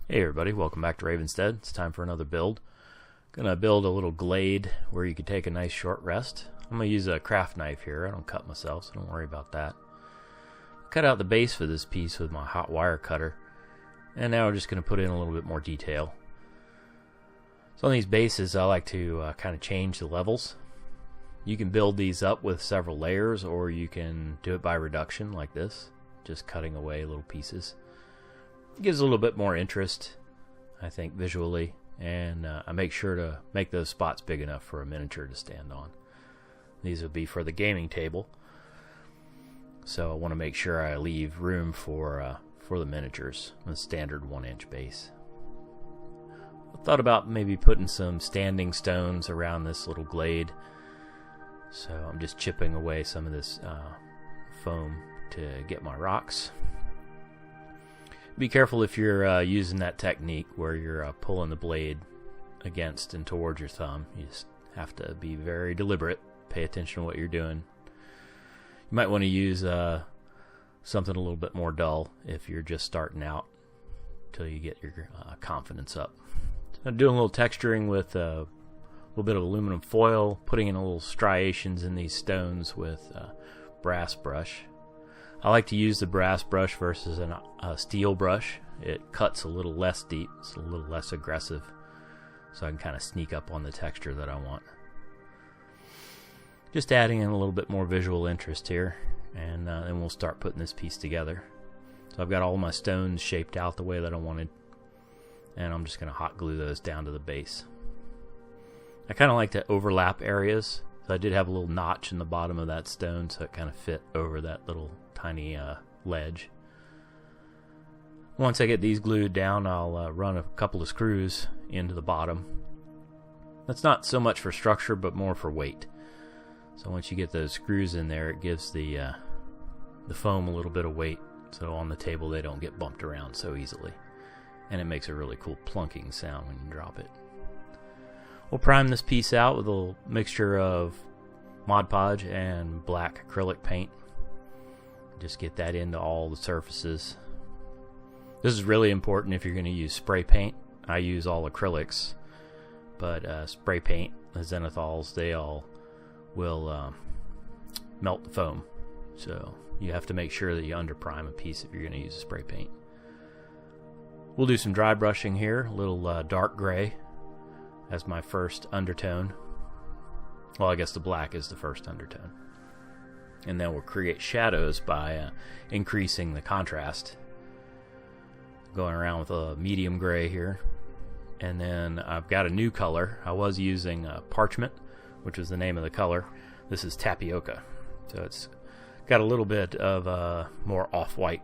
Hey everybody, welcome back to Ravenstead. It's time for another build. Gonna build a little glade where you can take a nice short rest. I'm gonna use a craft knife here. I don't cut myself, so don't worry about that. Cut out the base for this piece with my hot wire cutter, and now we're just gonna put in a little bit more detail. So on these bases, I like to kind of change the levels. You can build these up with several layers, or you can do it by reduction like this, just cutting away little pieces. It gives a little bit more interest, I think, visually, and I make sure to make those spots big enough for a miniature to stand on. These would be for the gaming table, so I want to make sure I leave room for the miniatures, a standard 1-inch base. I thought about maybe putting some standing stones around this little glade, so I'm just chipping away some of this foam to get my rocks. Be careful if you're using that technique where you're pulling the blade against and towards your thumb. You just have to be very deliberate. Pay attention to what you're doing. You might want to use something a little bit more dull if you're just starting out until you get your confidence up. So I'm doing a little texturing with a little bit of aluminum foil, putting in a little striations in these stones with brass brush. I like to use the brass brush versus a steel brush. It cuts a little less deep, it's a little less aggressive, so I can kind of sneak up on the texture that I want. Just adding in a little bit more visual interest here, and then we'll start putting this piece together. So I've got all my stones shaped out the way that I wanted, and I'm just going to hot glue those down to the base. I kind of like to overlap areas, so I did have a little notch in the bottom of that stone, so it kind of fit over that little tiny ledge. Once I get these glued down, I'll run a couple of screws into the bottom. That's not so much for structure, but more for weight. So once you get those screws in there, it gives the foam a little bit of weight, so on the table they don't get bumped around so easily. And it makes a really cool plunking sound when you drop it. We'll prime this piece out with a little mixture of Mod Podge and black acrylic paint. Just get that into all the surfaces. This is really important if you're going to use spray paint. I use all acrylics, but spray paint, the zenithols, they all will melt the foam. So you have to make sure that you under prime a piece if you're going to use a spray paint. We'll do some dry brushing here, a little dark gray as my first undertone. Well, I guess the black is the first undertone. And then we'll create shadows by increasing the contrast. Going around with a medium gray here. And then I've got a new color. I was using parchment, which was the name of the color. This is tapioca. So it's got a little bit of a more off-white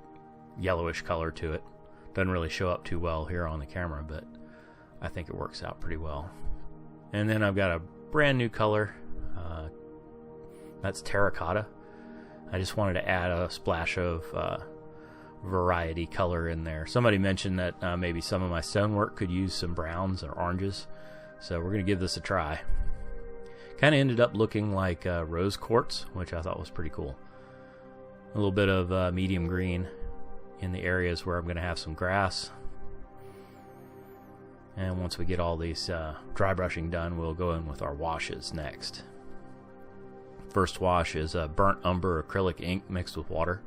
yellowish color to it. Doesn't really show up too well here on the camera, but I think it works out pretty well. And then I've got a brand new color. That's terracotta. I just wanted to add a splash of variety color in there. Somebody mentioned that maybe some of my stonework could use some browns or oranges, so we're going to give this a try. Kind of ended up looking like rose quartz, which I thought was pretty cool. A little bit of medium green in the areas where I'm going to have some grass. And once we get all these dry brushing done, we'll go in with our washes next. First wash is burnt umber acrylic ink mixed with water.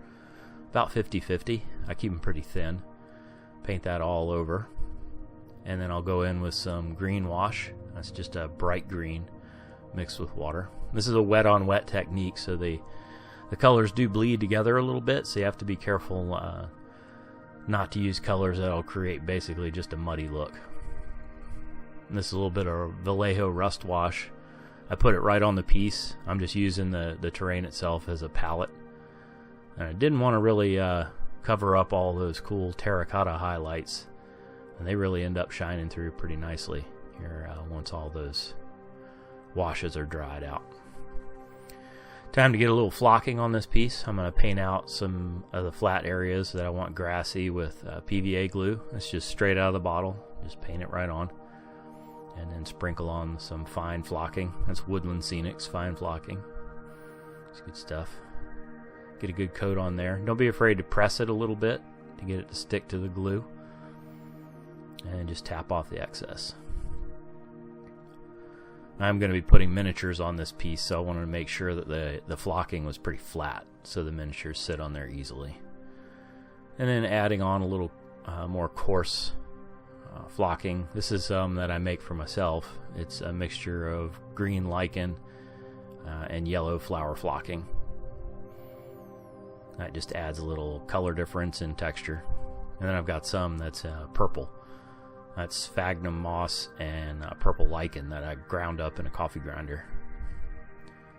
About 50-50. I keep them pretty thin. Paint that all over. And then I'll go in with some green wash. That's just a bright green mixed with water. This is a wet on wet technique, so the colors do bleed together a little bit, so you have to be careful not to use colors that'll create basically just a muddy look. And this is a little bit of Vallejo rust wash. I put it right on the piece. I'm just using the terrain itself as a palette. And I didn't want to really cover up all those cool terracotta highlights. And they really end up shining through pretty nicely here once all those washes are dried out. Time to get a little flocking on this piece. I'm going to paint out some of the flat areas that I want grassy with PVA glue. It's just straight out of the bottle. Just paint it right on. And then sprinkle on some fine flocking. That's Woodland Scenics fine flocking. It's good stuff. Get a good coat on there. Don't be afraid to press it a little bit to get it to stick to the glue. and just tap off the excess. I'm going to be putting miniatures on this piece, so I wanted to make sure that the flocking was pretty flat so the miniatures sit on there easily. And then adding on a little more coarse flocking. This is some that I make for myself. It's a mixture of green lichen and yellow flower flocking. That just adds a little color difference in texture. And then I've got some that's purple. That's sphagnum moss and purple lichen that I ground up in a coffee grinder.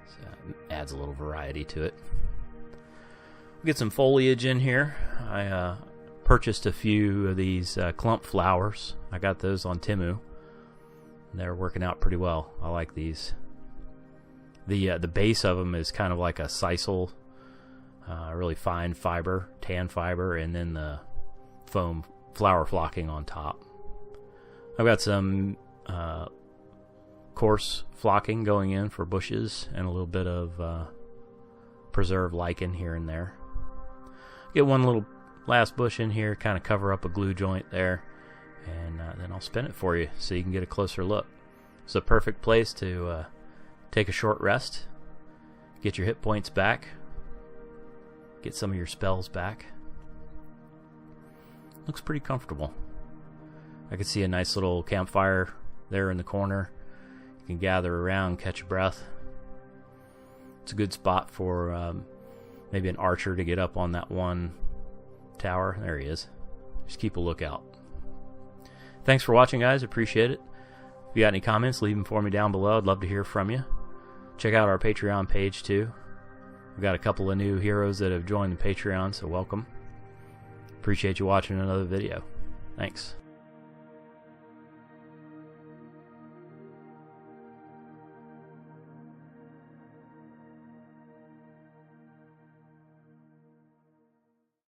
So it adds a little variety to it. We'll get some foliage in here. I purchased a few of these clump flowers. I got those on Temu. They're working out pretty well. I like these. The base of them is kind of like a sisal, really fine fiber, tan fiber, and then the foam flower flocking on top. I've got some coarse flocking going in for bushes and a little bit of preserved lichen here and there. Get one little last bush in here, kind of cover up a glue joint there, and then I'll spin it for you so you can get a closer look. It's a perfect place to take a short rest, get your hit points back, get some of your spells back. Looks pretty comfortable. I can see a nice little campfire there in the corner. You can gather around, catch a breath. It's a good spot for maybe an archer to get up on that one tower. There he is. Just keep a lookout. Thanks for watching, guys. Appreciate it. If you got any comments, leave them for me down below. I'd love to hear from you. Check out our Patreon page too. We've got a couple of new heroes that have joined the Patreon, so welcome. Appreciate you watching another video. Thanks.